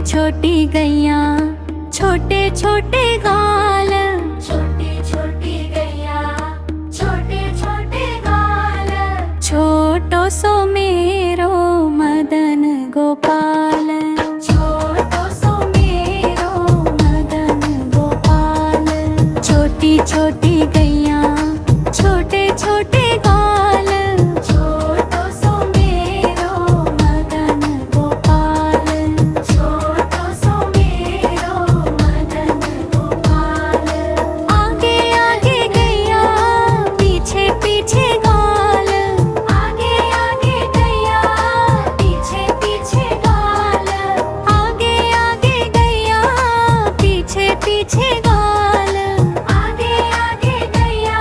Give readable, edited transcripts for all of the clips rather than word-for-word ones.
छोटी गैया छोटे छोटे गाल, छोटी छोटी गैया छोटे छोटे गाल, छोटो सो मेरो मदन गोपाल, छोटो सो मेरो मदन गोपाल। छोटी छोटी गैया छोटे छोटे गाल, छोटो सो मेरो मदन गोपाल। छोटो सो मेरो मदन गोपाल। आगे आगे गैया पीछे पीछे गाल, आगे आगे गैया पीछे पीछे गाल, आगे आगे गैया पीछे पीछे गाल। आगे आगे गैया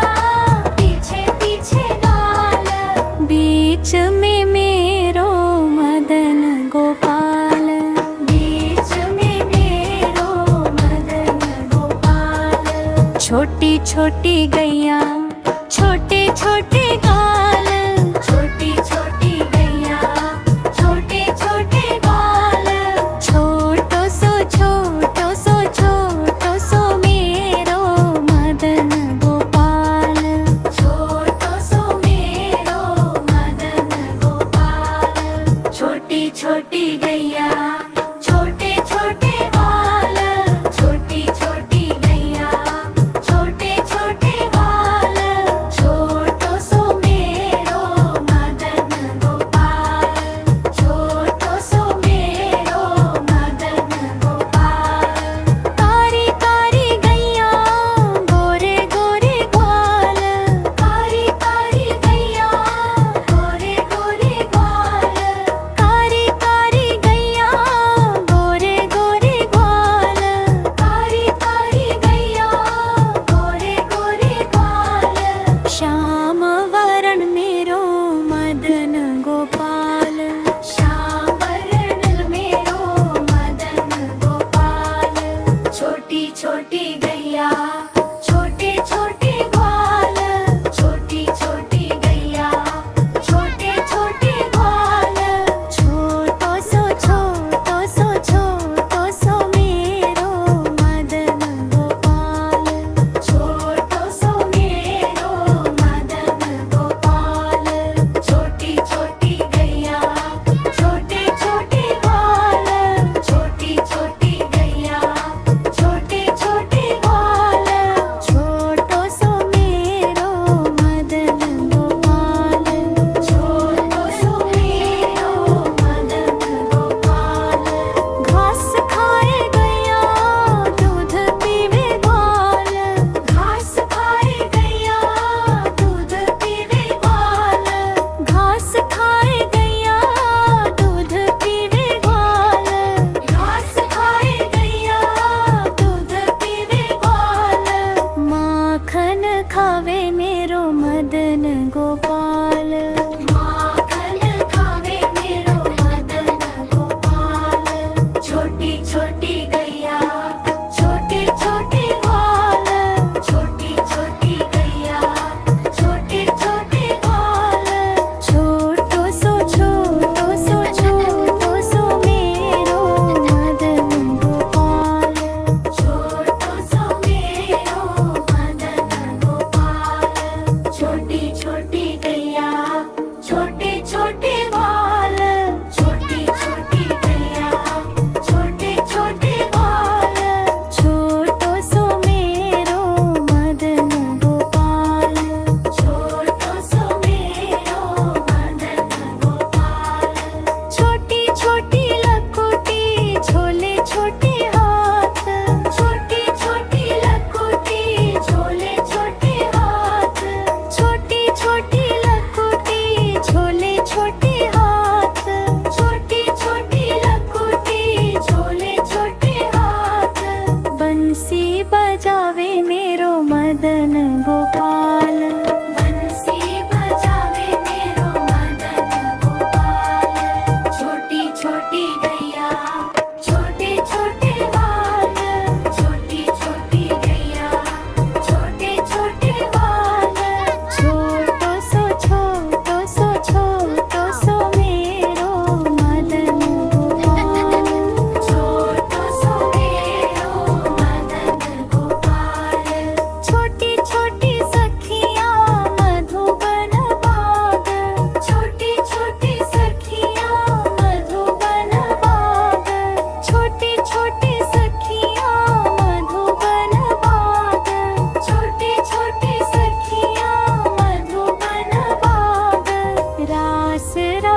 पीछे पीछे गाल, बीच में मेरो मदन गोपाल, बीच में मेरो मदन गोपाल। छोटी छोटी गैया छोटे छोटे गाल, छोटी छोटी गैया छोटे छोटे गाल, छोटो सो मेरो मदन गोपाल। छोटो सो मेरो मदन गोपाल। छोटी छोटी गैया छोटे छोटे गाल, छोटी छोटी गैया छोटे छोटे गाल,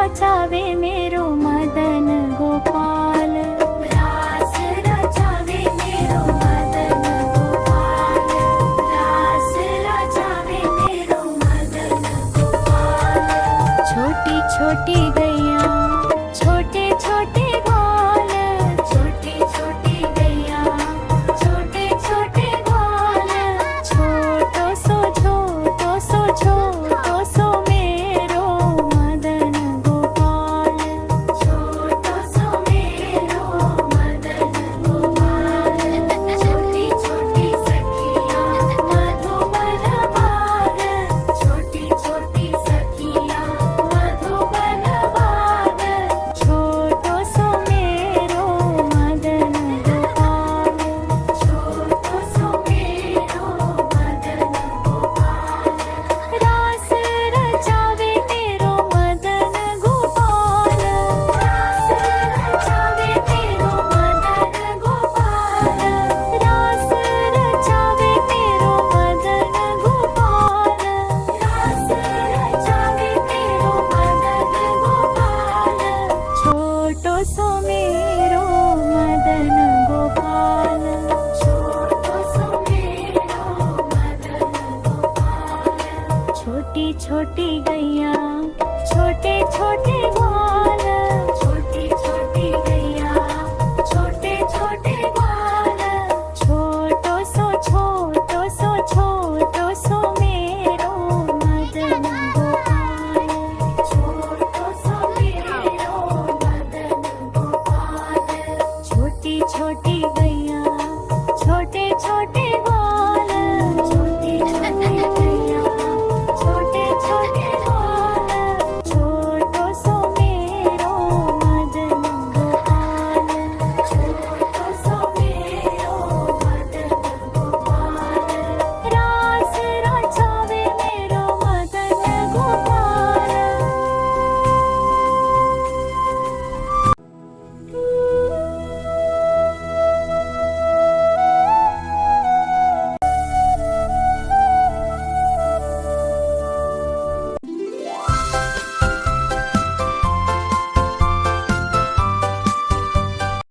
बचावे मेरो मदन गोपाल।